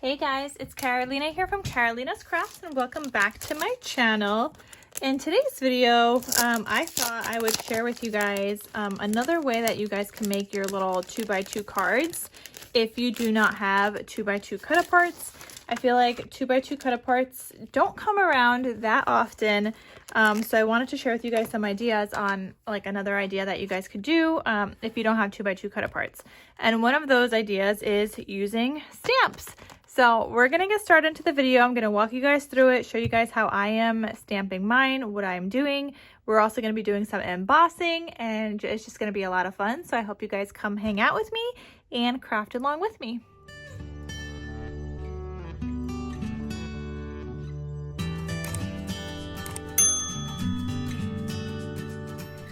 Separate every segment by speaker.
Speaker 1: Hey guys, it's Carolina here from KarolinasKrafts and welcome back to my channel. In today's video, I thought I would share with you guys another way that you guys can make your little 2x2 cards if you do not have 2x2 cut-aparts. I feel like 2x2 cut-aparts don't come around that often, so I wanted to share with you guys some ideas on like another idea that you guys could do if you don't have 2x2 cut-aparts. And one of those ideas is using stamps. So we're going to get started into the video. I'm going to walk you guys through it, show you guys how I am stamping mine, what I'm doing. We're also going to be doing some embossing, and it's just going to be a lot of fun. So I hope you guys come hang out with me and craft along with me.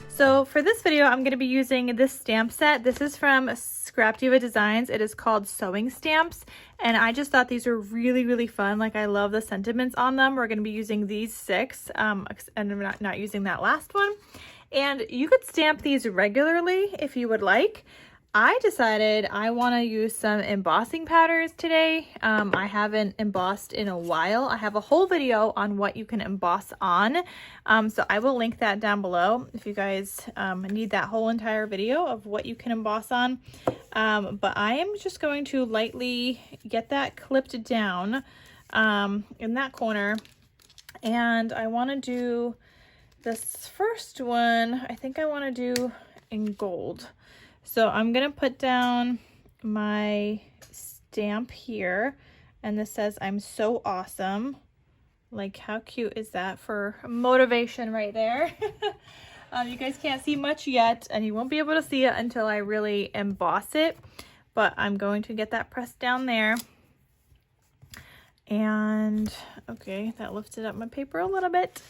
Speaker 1: So for this video, I'm going to be using this stamp set. This is from ScrapDivaDesigns. It is called Sewing Stamps, and I just thought these were really fun. Like, I love the sentiments on them. We're going to be using these 6, and I'm not using that last one. And you could stamp these regularly if you would like. I decided I want to use some embossing powders today. I haven't embossed in a while. I have a whole video on what you can emboss on. So I will link that down below if you guys need that whole entire video of what you can emboss on. But I am just going to lightly get that clipped down in that corner. And I want to do this first one. I think I want to do in gold. So I'm going to put down my stamp here, and this says, "I'm so awesome." Like, how cute is that for motivation right there? You guys can't see much yet, and you won't be able to see it until I really emboss it, but I'm going to get that pressed down there. And okay, that lifted up my paper a little bit.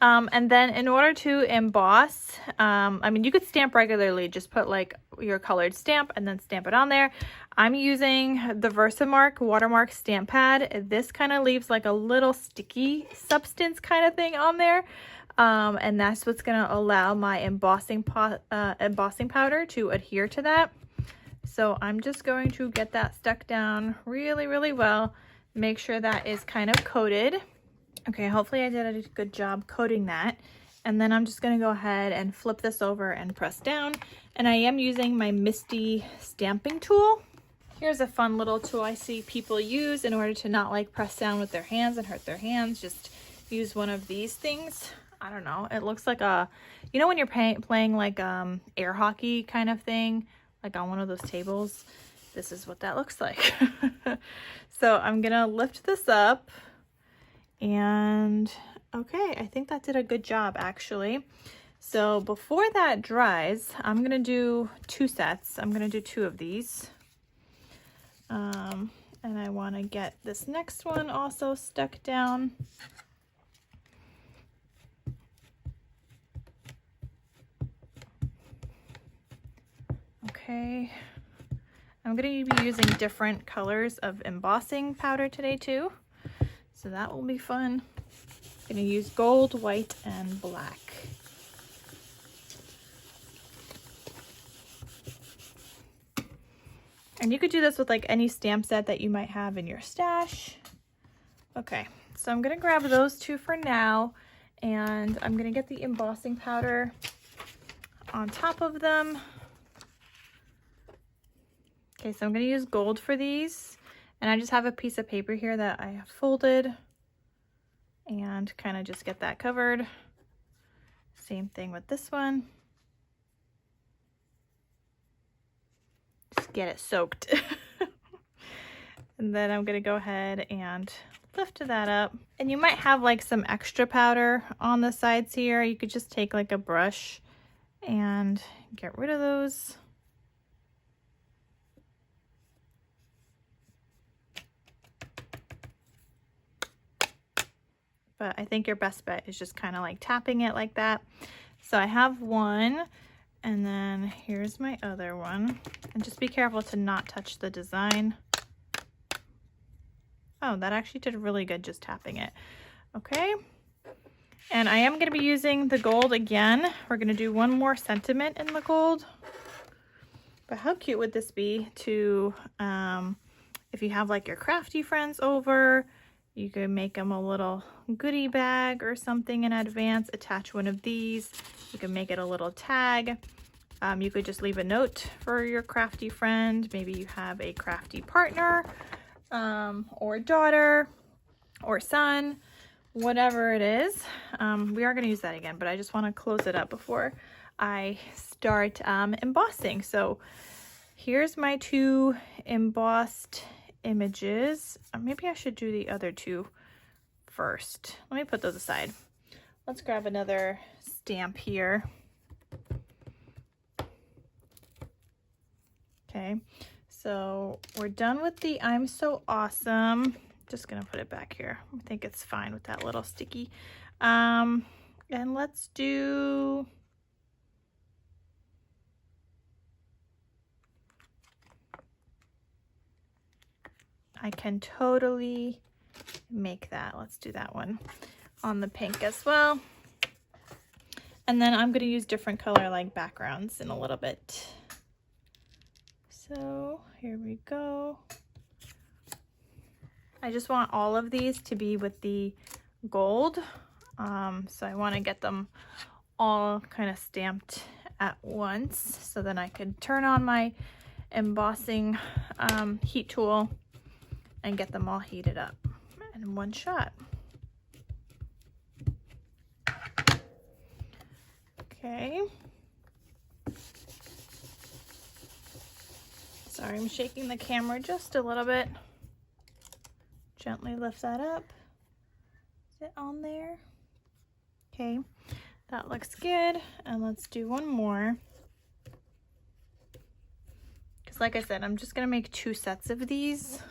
Speaker 1: And then in order to emboss, I mean, you could stamp regularly, just put like your colored stamp and then stamp it on there. I'm using the Versamark watermark stamp pad. This kind of leaves like a little sticky substance kind of thing on there. And that's what's going to allow my embossing powder to adhere to that. So I'm just going to get that stuck down really well. Make sure that is kind of coated. Okay, hopefully I did a good job coating that. And then I'm just going to go ahead and flip this over and press down. And I am using my Misty stamping tool. Here's a fun little tool I see people use in order to not like press down with their hands and hurt their hands. Just use one of these things. I don't know. It looks like a, you know when you're playing like air hockey kind of thing, like on one of those tables. This is what that looks like. So I'm gonna lift this up, and okay, I think that did a good job actually. So before that dries, I'm gonna do 2 sets. I'm gonna do 2 of these. And I wanna get this next one also stuck down. Okay. I'm going to be using different colors of embossing powder today too, so that will be fun. I'm going to use gold, white, and black. And you could do this with like any stamp set that you might have in your stash. Okay, so I'm going to grab those 2 for now, and I'm going to get the embossing powder on top of them. Okay, so I'm going to use gold for these, and I just have a piece of paper here that I have folded, and kind of just get that covered. Same thing with this one. Just get it soaked. And then I'm going to go ahead and lift that up. And you might have like some extra powder on the sides here. You could just take like a brush and get rid of those. But I think your best bet is just kind of like tapping it like that. So I have one, and then here's my other one. And just be careful to not touch the design. Oh, that actually did really good just tapping it. Okay. And I am going to be using the gold again. We're going to do one more sentiment in the gold. But how cute would this be to if you have like your crafty friends over, you could make them a little goodie bag or something in advance, attach one of these. You can make it a little tag. You could just leave a note for your crafty friend. Maybe you have a crafty partner, or daughter or son, whatever it is. We are going to use that again, but I just want to close it up before I start embossing. So here's my 2 embossed images. Maybe I should do the other 2 first. Let me put those aside. Let's grab another stamp here. Okay, so we're done with the I'm So Awesome. Just gonna put it back here. I think it's fine with that little sticky. And let's do, I can totally make that. Let's do that one on the pink as well. And then I'm gonna use different color like backgrounds in a little bit. So here we go. I just want all of these to be with the gold. So I want to get them all kind of stamped at once, so then I could turn on my embossing heat tool and get them all heated up in one shot. Okay. Sorry, I'm shaking the camera just a little bit. Gently lift that up. Is it on there? Okay, that looks good. And let's do one more. Because like I said, I'm just gonna make 2 sets of these.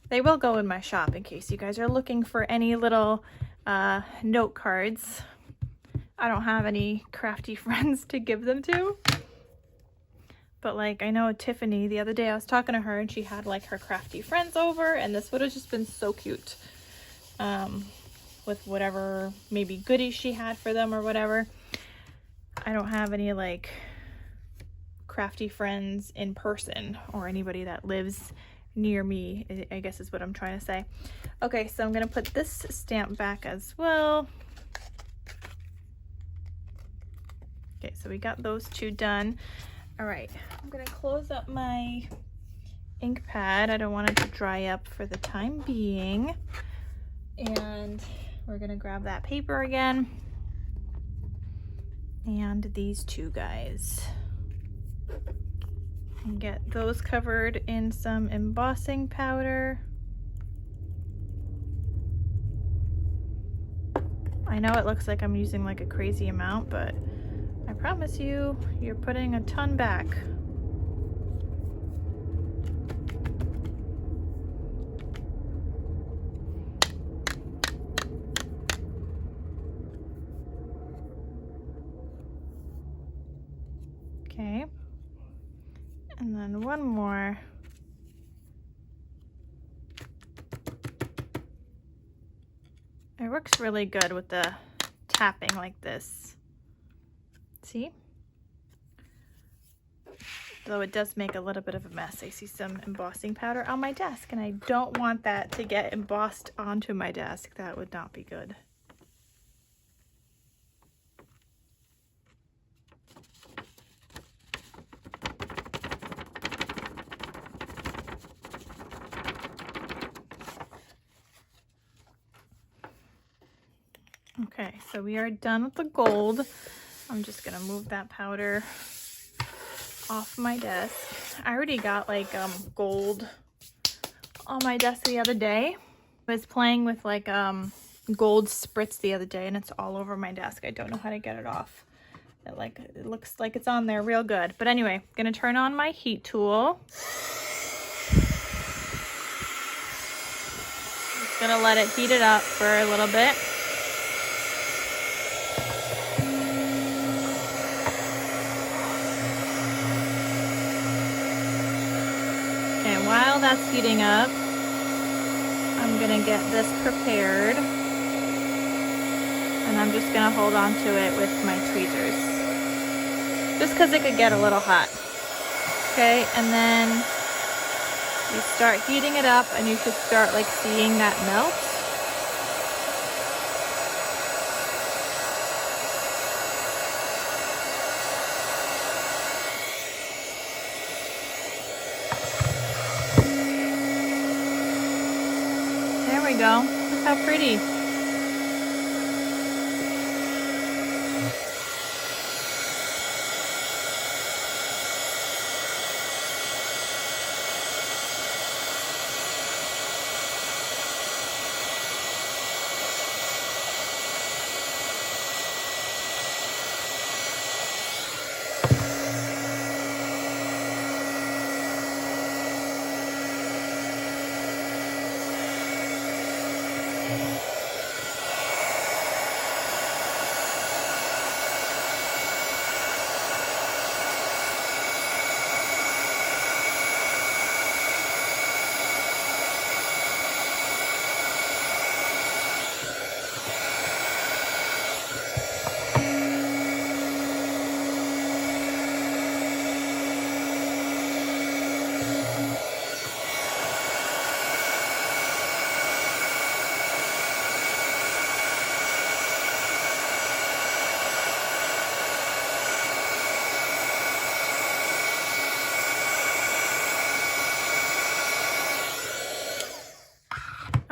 Speaker 1: They will go in my shop in case you guys are looking for any little note cards. I don't have any crafty friends to give them to. But like, I know Tiffany, the other day I was talking to her and she had like her crafty friends over, and this would have just been so cute. With whatever maybe goodies she had for them or whatever. I don't have any like crafty friends in person or anybody that lives near me, I guess is what I'm trying to say. Okay, so I'm gonna put this stamp back as well. Okay, so we got those 2 done. All right, I'm gonna close up my ink pad. I don't want it to dry up for the time being. And we're gonna grab that paper again. And these 2 guys. And get those covered in some embossing powder. I know it looks like I'm using like a crazy amount, but I promise you, you're putting a ton back. Okay. And then one more. It works really good with the tapping like this. See? Though it does make a little bit of a mess. I see some embossing powder on my desk, and I don't want that to get embossed onto my desk. That would not be good. Okay, so we are done with the gold. I'm just gonna move that powder off my desk. I already got like gold on my desk the other day. I was playing with like gold spritz the other day, and it's all over my desk. I don't know how to get it off. It looks like it's on there real good. But anyway, I'm gonna turn on my heat tool. Just gonna let it heat it up for a little bit. While that's heating up, I'm gonna get this prepared, and I'm just gonna hold on to it with my tweezers, just because it could get a little hot. Okay, and then You start heating it up and you should start like seeing that melt. There we go. Look how pretty.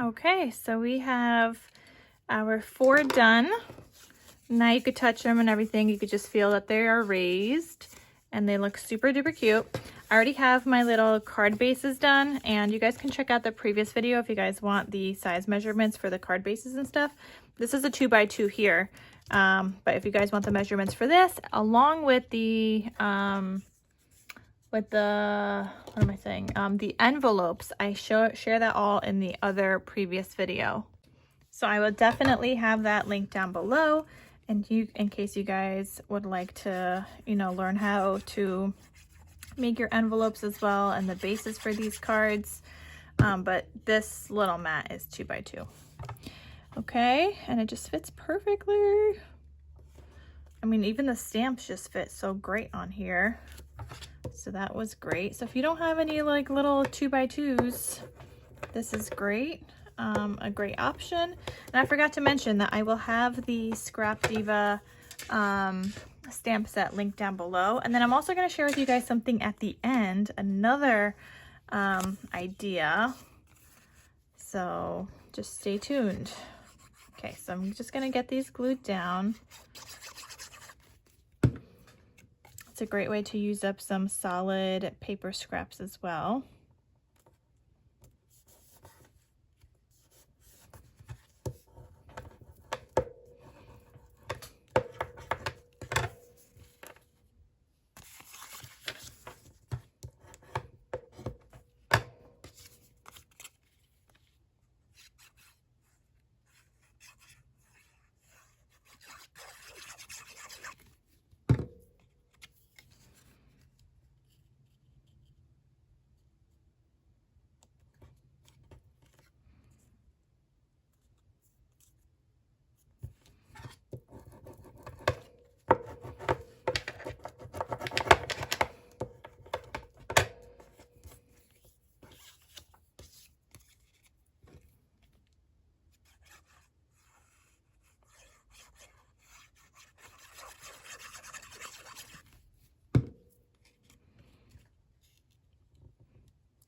Speaker 1: Okay, so we have our 4 done. Now you could touch them and everything. You could just feel that they are raised and they look super duper cute. I already have my little card bases done, and you guys can check out the previous video if you guys want the size measurements for the card bases and stuff. This is a 2x2 here, but if you guys want the measurements for this, along with the the envelopes, I share that all in the other previous video. So I will definitely have that link down below, and in case you guys would like to, you know, learn how to make your envelopes as well and the bases for these cards. But this little mat is 2x2. Okay, and it just fits perfectly. I mean, even the stamps just fit so great on here. So that was great. So if you don't have any like little 2x2s, this is great. A great option. And I forgot to mention that I will have the Scrap Diva stamp set linked down below. And then I'm also going to share with you guys something at the end, another idea. So just stay tuned. Okay, so I'm just going to get these glued down. It's a great way to use up some solid paper scraps as well.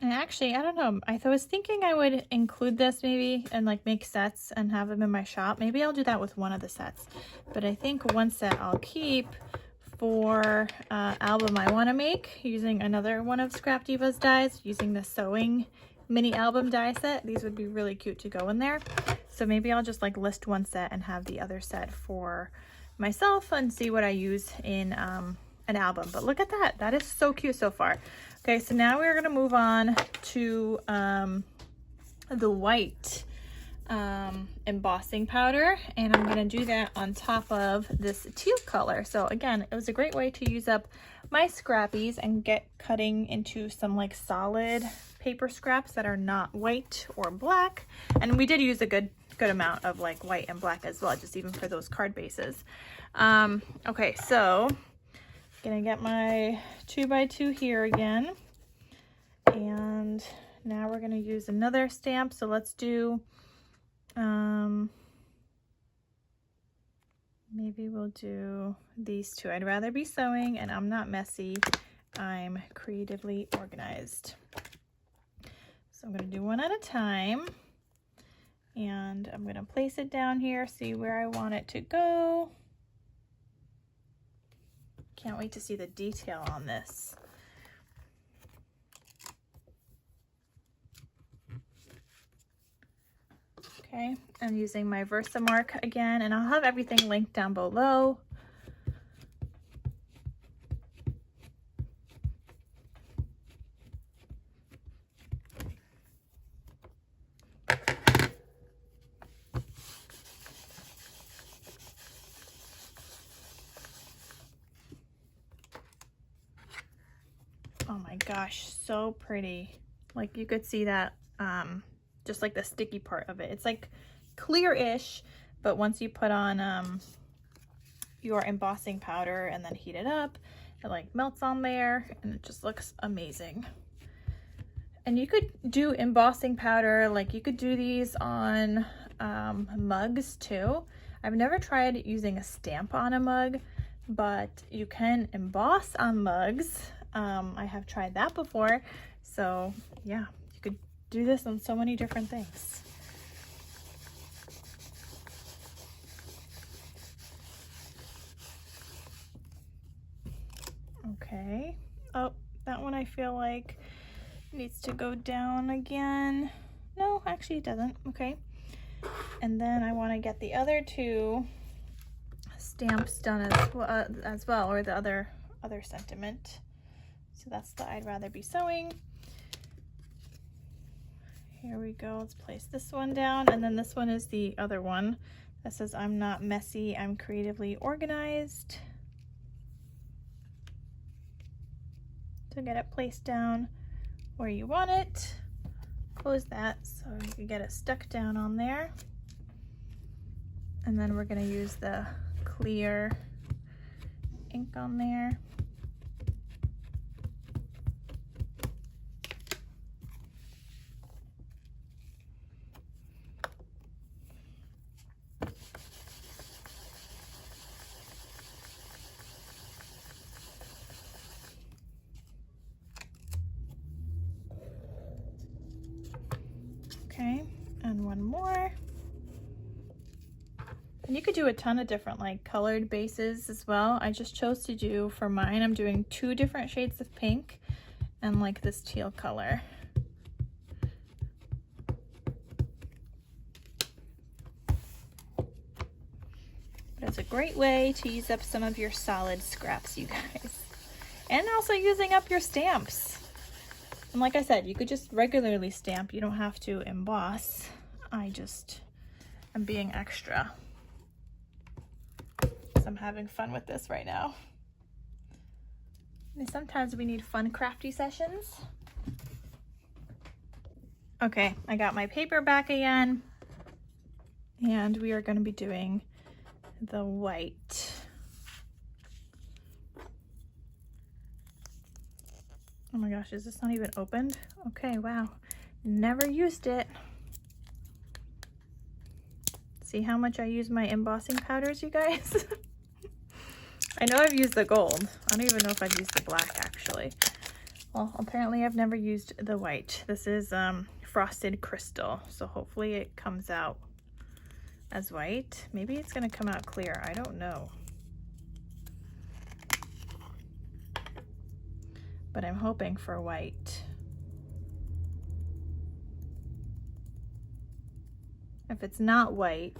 Speaker 1: And actually, I don't know, I was thinking I would include this maybe and like make sets and have them in my shop. Maybe I'll do that with one of the sets. But I think one set I'll keep for album I want to make using another one of Scrap Diva's dies, using the sewing mini album die set. These would be really cute to go in there. So maybe I'll just like list one set and have the other set for myself and see what I use in an album. But look at that. That is so cute so far. Okay, so now we're going to move on to the white embossing powder, and I'm going to do that on top of this teal color. So again, it was a great way to use up my scrappies and get cutting into some like solid paper scraps that are not white or black. And we did use a good amount of like white and black as well, just even for those card bases. Okay, so gonna get my 2x2 here again and now we're going to use another stamp. So let's do, maybe we'll do these two. I'd rather be sewing and I'm not messy. I'm creatively organized. So I'm going to do one at a time. And I'm going to place it down here, see where I want it to go. Can't wait to see the detail on this. Okay, I'm using my Versamark again, and I'll have everything linked down below. Oh my gosh, so pretty. Like you could see that, just like the sticky part of it. It's like clear-ish, but once you put on your embossing powder and then heat it up, it like melts on there and it just looks amazing. And you could do embossing powder, like you could do these on mugs too. I've never tried using a stamp on a mug, but you can emboss on mugs. I have tried that before. So yeah, you could do this on so many different things. Okay. Oh, that one I feel like needs to go down again. No, actually it doesn't. Okay. And then I want to get the other two stamps done as well, or the other sentiment. So that's the I'd rather be sewing. Here we go. Let's place this one down, and then this one is the other one that says I'm not messy, I'm creatively organized. So get it placed down where you want it. Close that so you can get it stuck down on there. And then we're going to use the clear ink on there. Okay, and one more. And you could do a ton of different like colored bases as well. I just chose to do, for mine, I'm doing 2 different shades of pink and like this teal color. But it's a great way to use up some of your solid scraps, you guys. And also using up your stamps. And like I said, you could just regularly stamp. You don't have to emboss. I'm being extra. So I'm having fun with this right now. And sometimes we need fun crafty sessions. Okay, I got my paper back again. And we are going to be doing the white. Oh my gosh, is this not even opened? Okay, wow. Never used it. See how much I use my embossing powders, you guys? I know I've used the gold. I don't even know if I've used the black, actually. Well, apparently I've never used the white. This is frosted crystal, so hopefully it comes out as white. Maybe it's gonna come out clear, I don't know. But I'm hoping for white. If it's not white,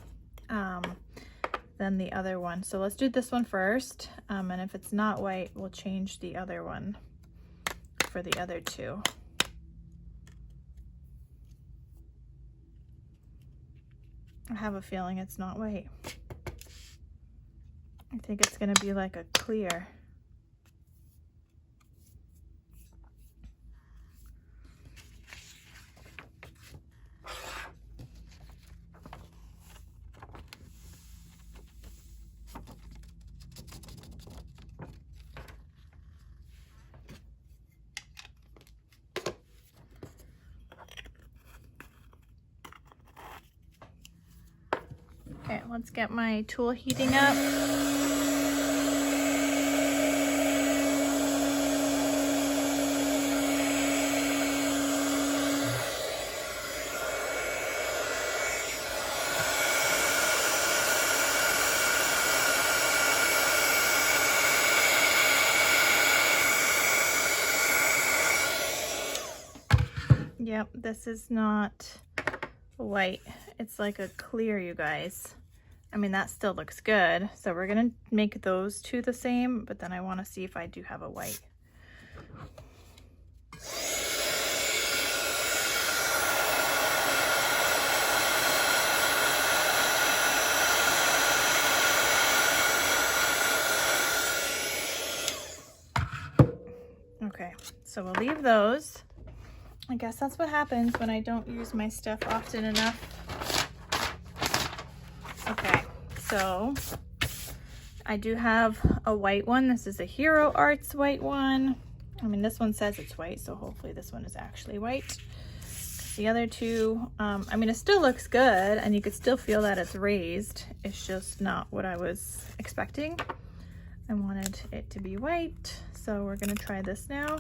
Speaker 1: then the other one. So let's do this one first, and if it's not white, we'll change the other one for the other two. I have a feeling it's not white. I think it's gonna be like a clear. Okay, let's get my tool heating up. Yep, this is not white. It's like a clear, you guys. I mean, that still looks good. So we're gonna make those two the same, but then I wanna see if I do have a white. Okay, so we'll leave those. I guess that's what happens when I don't use my stuff often enough. Okay, so I do have a white one. This is a Hero Arts white one. I mean, this one says it's white, so hopefully this one is actually white. The other two, I mean, it still looks good and you could still feel that it's raised. It's just not what I was expecting. I wanted it to be white, so we're gonna try this now.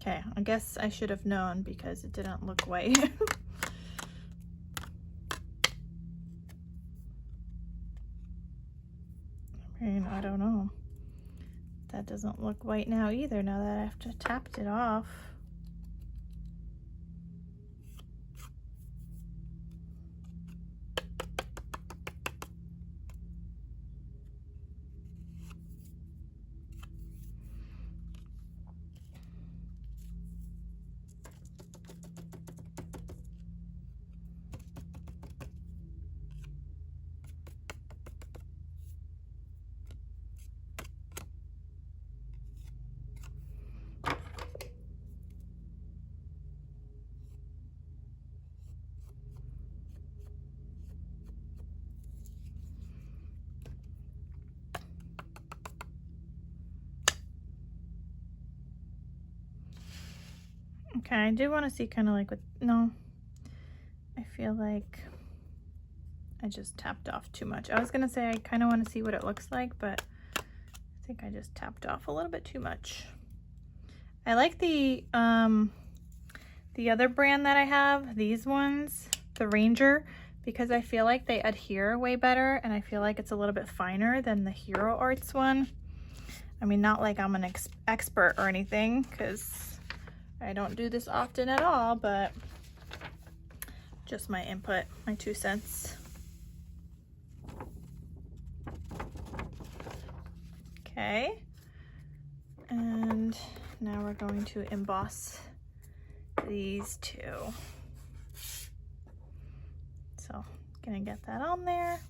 Speaker 1: Okay, I guess I should have known because it didn't look white. I mean, I don't know. That doesn't look white now either, now that I've tapped it off. Okay, I do want to see kind of like what, no, I feel like I just tapped off too much. I was going to say I kind of want to see what it looks like, but I think I just tapped off a little bit too much. I like the other brand that I have, these ones, the Ranger, because I feel like they adhere way better and I feel like it's a little bit finer than the Hero Arts one. I mean, not like I'm an expert or anything, because I don't do this often at all, but just my input, my 2 cents. Okay, and now we're going to emboss these two. So, gonna get that on there.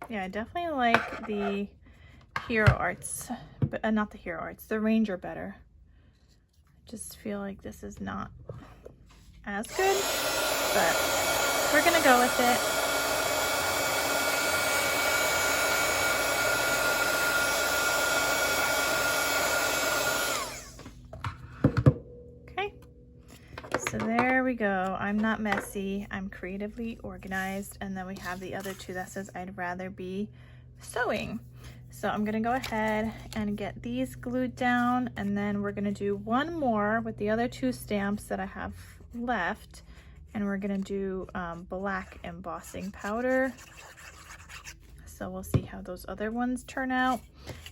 Speaker 1: Yeah, I definitely like the Hero Arts, but not the Hero Arts, the Ranger better. I just feel like this is not as good, but we're gonna go with it. Okay, so there we go. I'm not messy, I'm creatively organized. And then we have the other two that says I'd rather be sewing. So I'm gonna go ahead and get these glued down, and then we're gonna do one more with the other 2 stamps that I have left, and we're gonna do black embossing powder. So we'll see how those other ones turn out.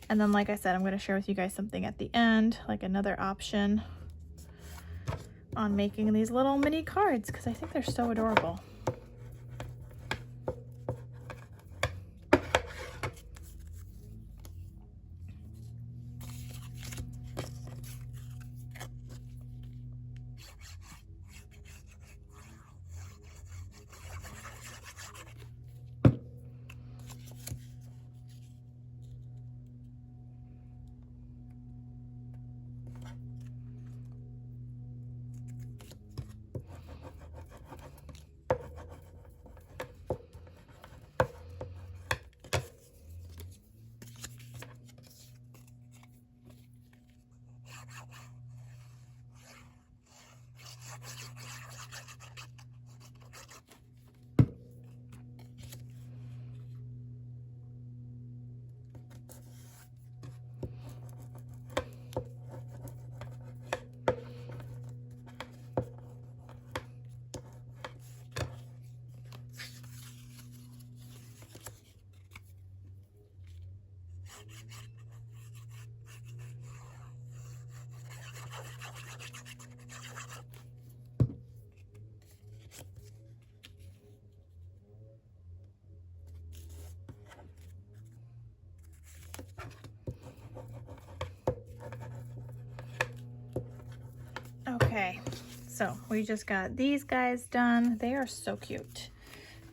Speaker 1: And then, like I said, I'm gonna share with you guys something at the end, like another option on making these little mini cards, because I think they're so adorable. Okay, so we just got these guys done. They are so cute.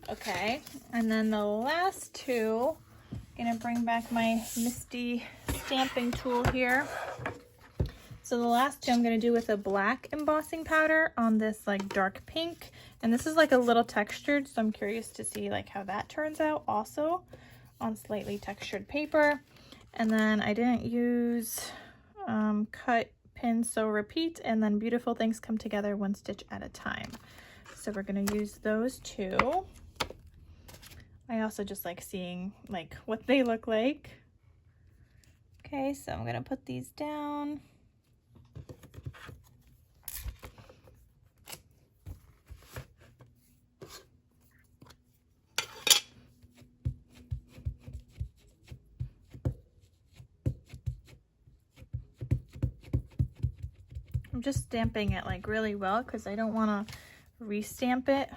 Speaker 1: Okay, and then the last two, I'm gonna bring back my Misty stamping tool here. So the last two I'm gonna do with a black embossing powder on this like dark pink, and this is like a little textured, so I'm curious to see like how that turns out also on slightly textured paper. And then I didn't use cut, pin, sew, repeat, and then beautiful things come together one stitch at a time. So we're gonna use those two. I also just like seeing like what they look like. Okay, so I'm gonna put these down. I'm just stamping it like really well because I don't want to re-stamp it,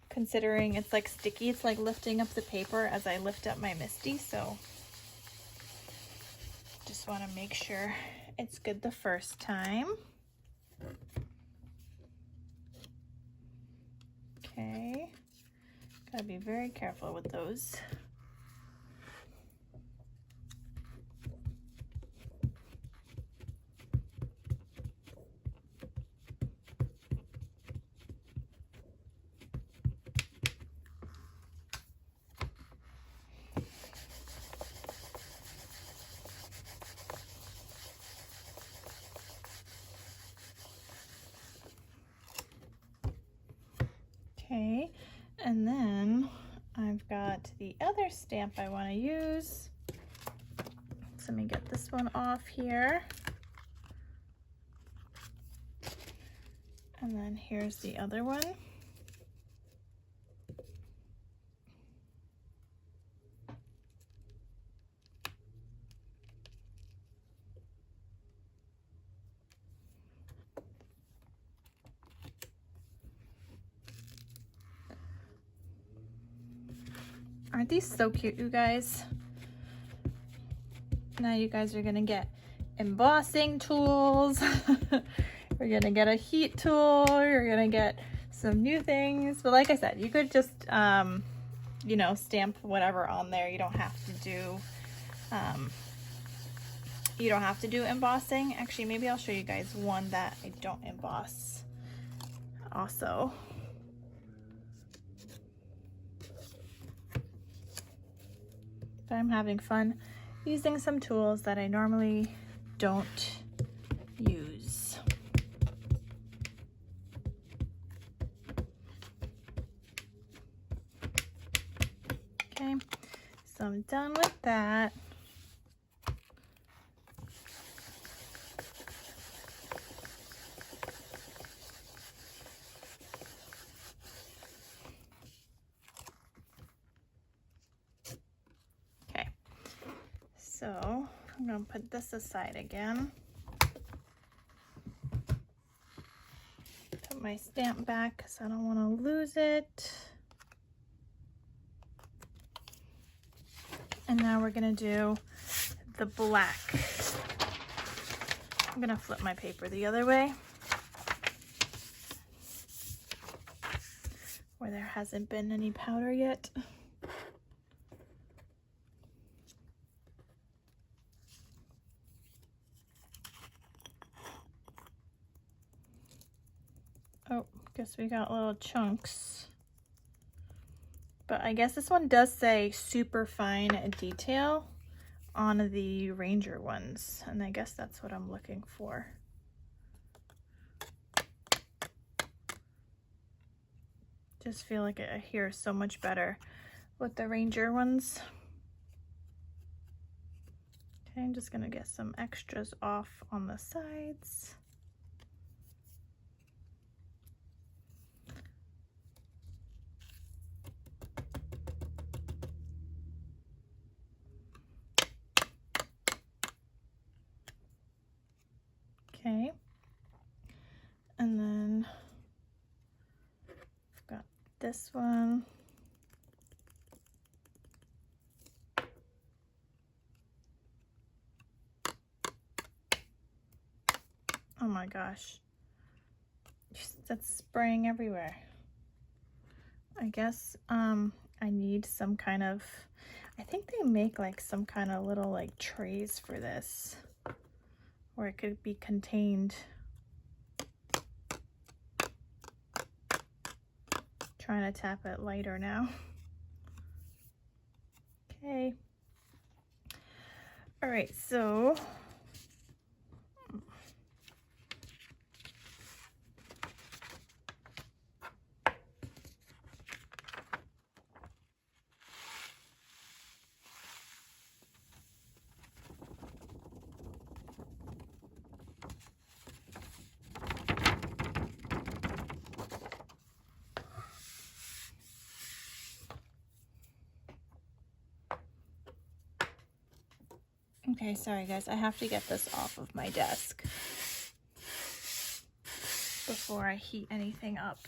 Speaker 1: considering it's like sticky. It's like lifting up the paper as I lift up my Misty, so just want to make sure it's good the first time. Okay, gotta be very careful with those. Okay, and then I've got the other stamp I want to use. So let me get this one off here. And then here's the other one. Aren't these so cute, you guys? Now you guys are gonna get embossing tools. We're gonna get a heat tool. You're gonna get some new things. But like I said, you could just, you know, stamp whatever on there. You don't have to do embossing. Actually, maybe I'll show you guys one that I don't emboss also. But I'm having fun using some tools that I normally don't use. Okay, so I'm done with that. So I'm going to put this aside again. Put my stamp back because I don't want to lose it. And now we're going to do the black. I'm going to flip my paper the other way, where there hasn't been any powder yet. Oh, guess we got little chunks. But I guess this one does say super fine detail on the Ranger ones, and I guess that's what I'm looking for. Just feel like it adheres so much better with the Ranger ones. Okay, I'm just gonna get some extras off on the sides. Okay, and then I've got this one. Oh my gosh, that's spraying everywhere. I guess I need some kind of, I think they make like some kind of little like trays for this, where it could be contained. Trying to tap it lighter now. Okay. All right, so okay, sorry guys, I have to get this off of my desk before I heat anything up.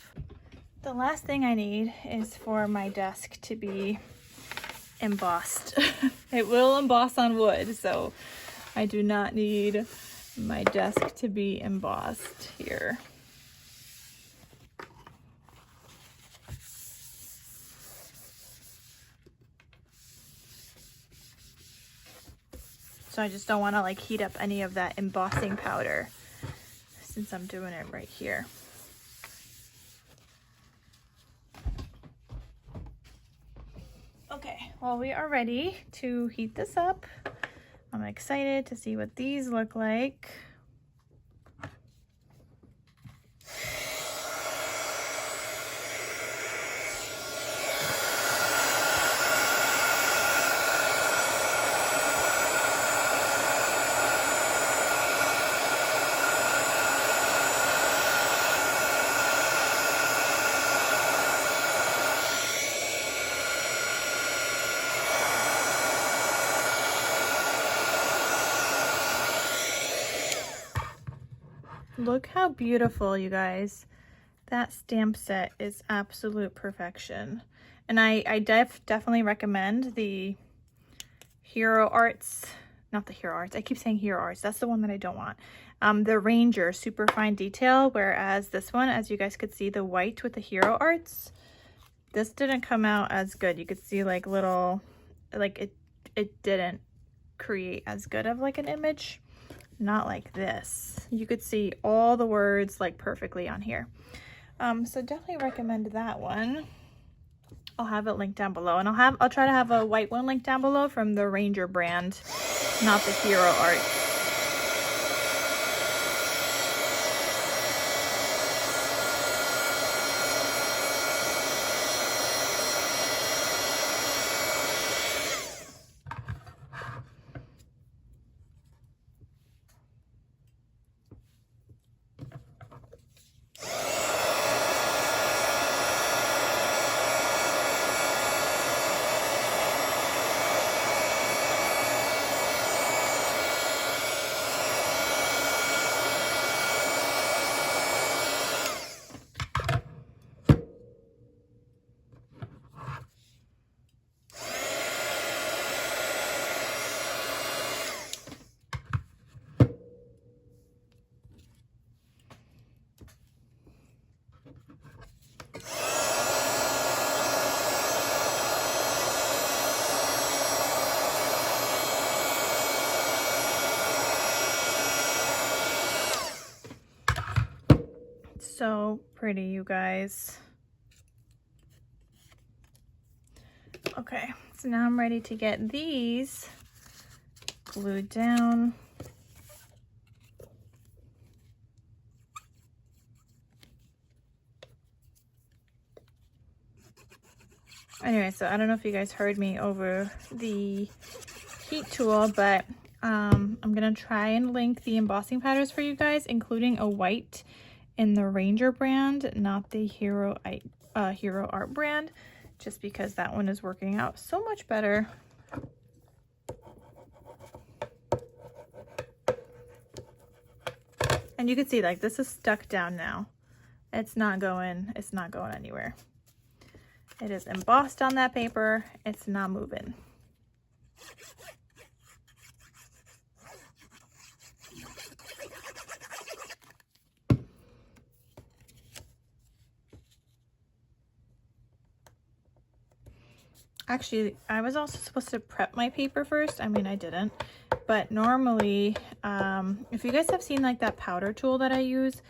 Speaker 1: The last thing I need is for my desk to be embossed. It will emboss on wood, so I do not need my desk to be embossed here. So I just don't want to like heat up any of that embossing powder since I'm doing it right here. Okay, well, we are ready to heat this up. I'm excited to see what these look like. Look how beautiful, you guys. That stamp set is absolute perfection. And I definitely recommend the Hero Arts, not the Hero Arts, I keep saying Hero Arts, that's the one that I don't want. The Ranger Super Fine Detail, whereas this one, as you guys could see, the white with the Hero Arts, this didn't come out as good. You could see like little, like it didn't create as good of like an image. Not like this. You could see all the words like perfectly on here. So definitely recommend that one. I'll have it linked down below, and I'll try to have a white one linked down below from the Ranger brand, not the Hero Art. So pretty, you guys. Okay, so now I'm ready to get these glued down. Anyway, so I don't know if you guys heard me over the heat tool, but I'm gonna try and link the embossing patterns for you guys, including a white in the Ranger brand, not the Hero Art brand, just because that one is working out so much better. And you can see, like, this is stuck down now. It's not going anywhere. It is embossed on that paper. It's not moving. Actually, I was also supposed to prep my paper first. I mean, I didn't. But normally, if you guys have seen like that powder tool that I use,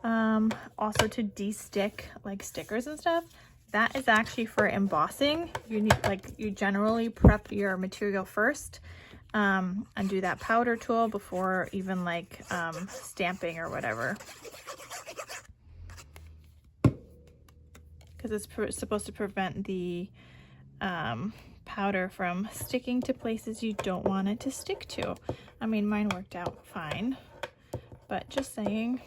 Speaker 1: also to de-stick like stickers and stuff, that is actually for embossing. You need, like, you generally prep your material first and do that powder tool before even like stamping or whatever. Because it's supposed to prevent the powder from sticking to places you don't want it to stick to. I mean, mine worked out fine, but just saying,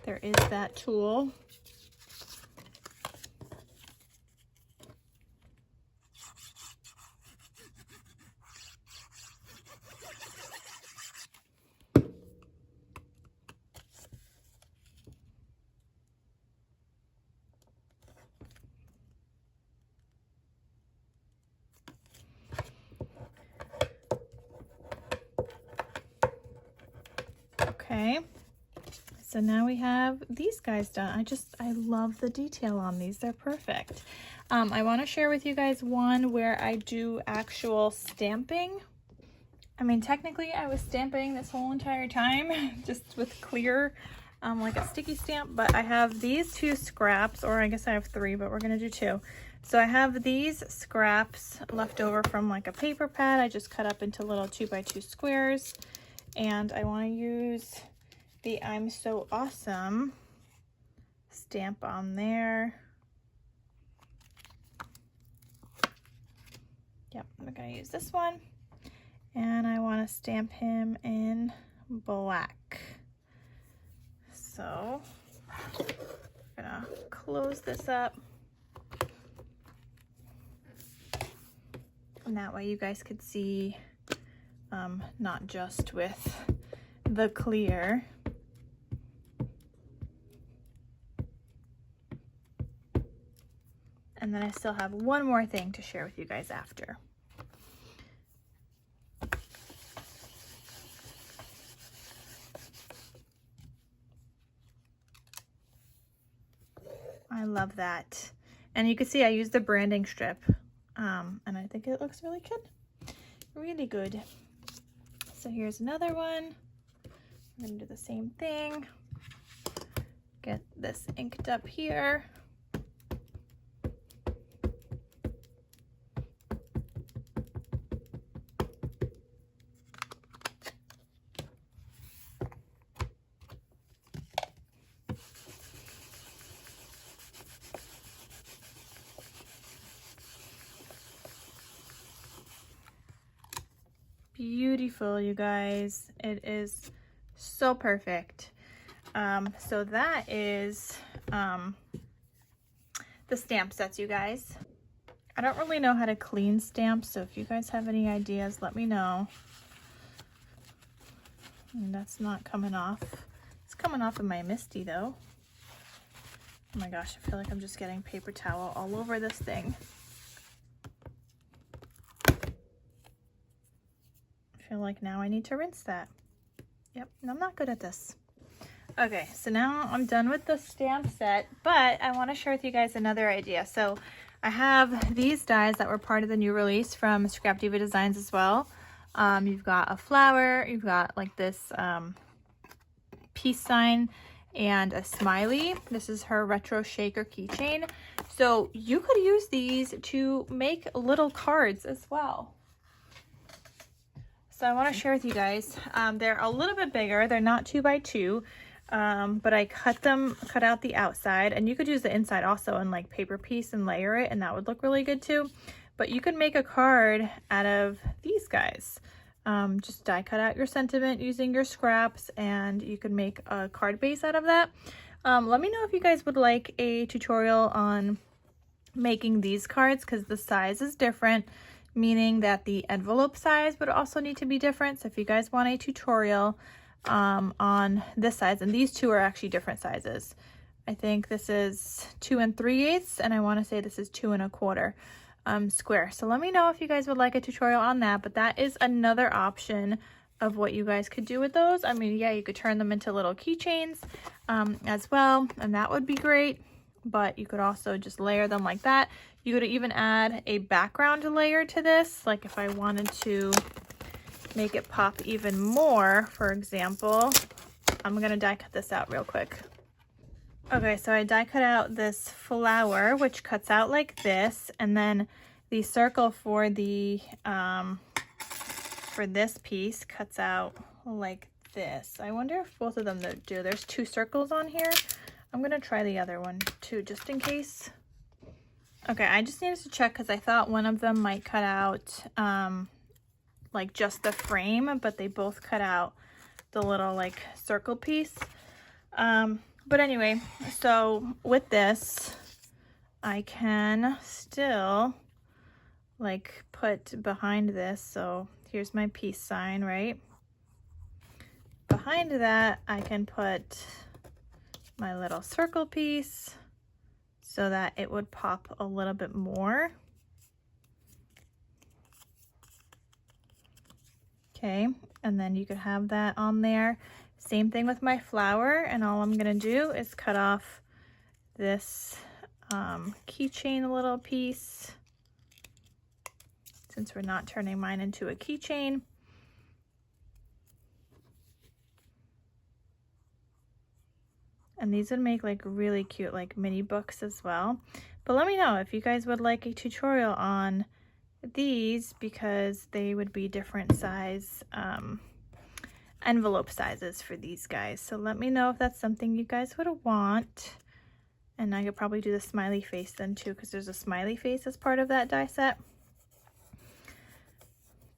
Speaker 1: there is that tool. Okay, so now we have these guys done. I love the detail on these. They're perfect. I want to share with you guys one where I do actual stamping. I mean, technically I was stamping this whole entire time just with clear, like a sticky stamp, but I have these two scraps, or I guess I have three, but we're going to do two. So I have these scraps left over from like a paper pad. I just cut up into little 2x2 squares. And I want to use the I'm So Awesome stamp on there. Yep, I'm going to use this one. And I want to stamp him in black. So I'm going to close this up. And that way you guys could see not just with the clear. And then I still have one more thing to share with you guys after. I love that. And you can see I used the branding strip, and I think it looks really good. Really good. So here's another one. I'm going to do the same thing. Get this inked up here. Beautiful, you guys. It is so perfect. So that is the stamp sets, you guys. I don't really know how to clean stamps, so if you guys have any ideas, let me know. And that's not coming off. It's coming off of my Misty though. Oh my gosh, I feel like I'm just getting paper towel all over this thing. I feel like now I need to rinse that. Yep, I'm not good at this. Okay, so now I'm done with the stamp set, but I want to share with you guys another idea. So I have these dies that were part of the new release from ScrapDivaDesigns as well. You've got a flower, you've got like this peace sign and a smiley. This is her retro shaker keychain. So you could use these to make little cards as well. So I want to share with you guys, they're a little bit bigger. They're not 2x2. but I cut out the outside, and you could use the inside also and like paper piece and layer it, and that would look really good too. But you could make a card out of these guys. Just die cut out your sentiment using your scraps, and you could make a card base out of that. Let me know if you guys would like a tutorial on making these cards, because the size is different, meaning that the envelope size would also need to be different. So if you guys want a tutorial on this size, and these two are actually different sizes. I think this is 2 3/8, and I want to say this is 2 1/4 square. So let me know if you guys would like a tutorial on that, but that is another option of what you guys could do with those. I mean, yeah, you could turn them into little keychains as well, and that would be great. But you could also just layer them like that. You could even add a background layer to this, like if I wanted to make it pop even more, for example. I'm gonna die cut this out real quick. Okay, so I die cut out this flower, which cuts out like this, and then the circle for the for this piece cuts out like this. I wonder if both of them do. There's 2 circles on here. I'm gonna try the other one too, just in case. Okay, I just needed to check because I thought one of them might cut out like just the frame, but they both cut out the little like circle piece. But anyway, so with this, I can still like put behind this. So here's my peace sign, right? Behind that, I can put my little circle piece so that it would pop a little bit more. Okay, and then you could have that on there. Same thing with my flower, and all I'm gonna do is cut off this keychain little piece, since we're not turning mine into a keychain. And these would make like really cute like mini books as well. But let me know if you guys would like a tutorial on these, because they would be different size envelope sizes for these guys. So let me know if that's something you guys would want. And I could probably do the smiley face then too, because there's a smiley face as part of that die set.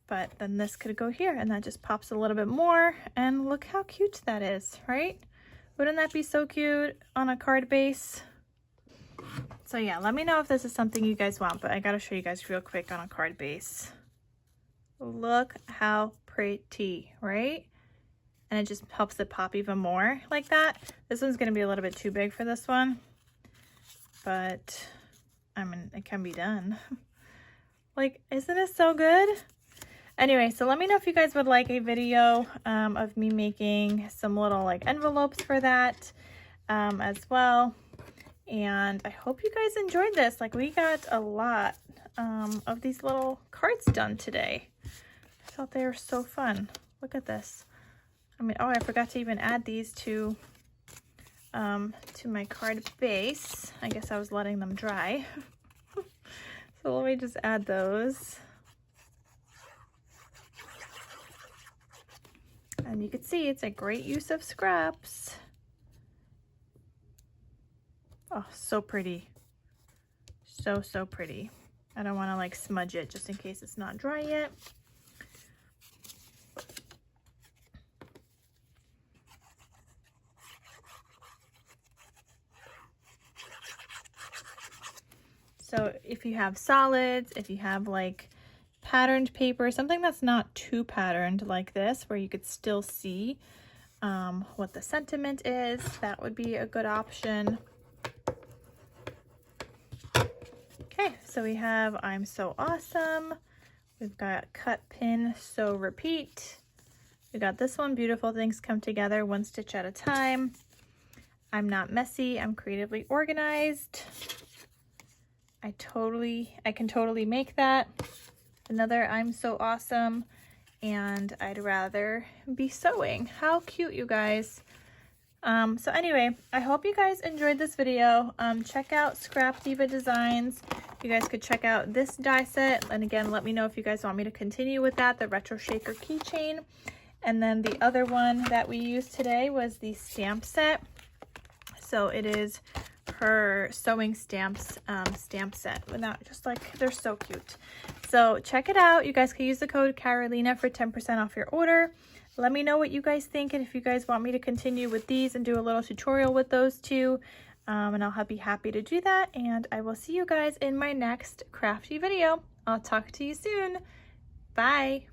Speaker 1: But then this could go here, and that just pops a little bit more, and look how cute that is, right? Wouldn't that be so cute on a card base? So yeah, let me know if this is something you guys want, but I gotta show you guys real quick on a card base. Look how pretty, right? And it just helps it pop even more like that. This one's gonna be a little bit too big for this one, but I mean, it can be done. Like, isn't it so good? Anyway, so let me know if you guys would like a video of me making some little like envelopes for that as well. And I hope you guys enjoyed this. Like, we got a lot of these little cards done today. I thought they were so fun. Look at this. I mean, oh, I forgot to even add these to my card base. I guess I was letting them dry. So let me just add those. And you can see it's a great use of scraps. Oh, so pretty. So, so pretty. I don't want to like smudge it just in case it's not dry yet. So if you have solids, if you have like patterned paper, something that's not too patterned like this, where you could still see what the sentiment is, that would be a good option. Okay, so we have I'm So Awesome. We've got Cut, Pin, Sew, Repeat. We got this one, Beautiful Things Come Together, One Stitch at a Time. I'm Not Messy, I'm Creatively Organized. I can totally make that. Another I'm So Awesome, and I'd rather be sewing. How cute, you guys. So anyway, I hope you guys enjoyed this video. Check out ScrapDivaDesigns. You guys could check out this die set, and again, let me know if you guys want me to continue with that, the Retro Shaker keychain. And then the other one that we used today was the stamp set. So it is her sewing stamps stamp set. Without, just like, they're so cute. So check it out. You guys can use the code Karolina for 10% off your order. Let me know what you guys think, and if you guys want me to continue with these and do a little tutorial with those two, and I'll be happy to do that. And I will see you guys in my next crafty video. I'll talk to you soon. Bye.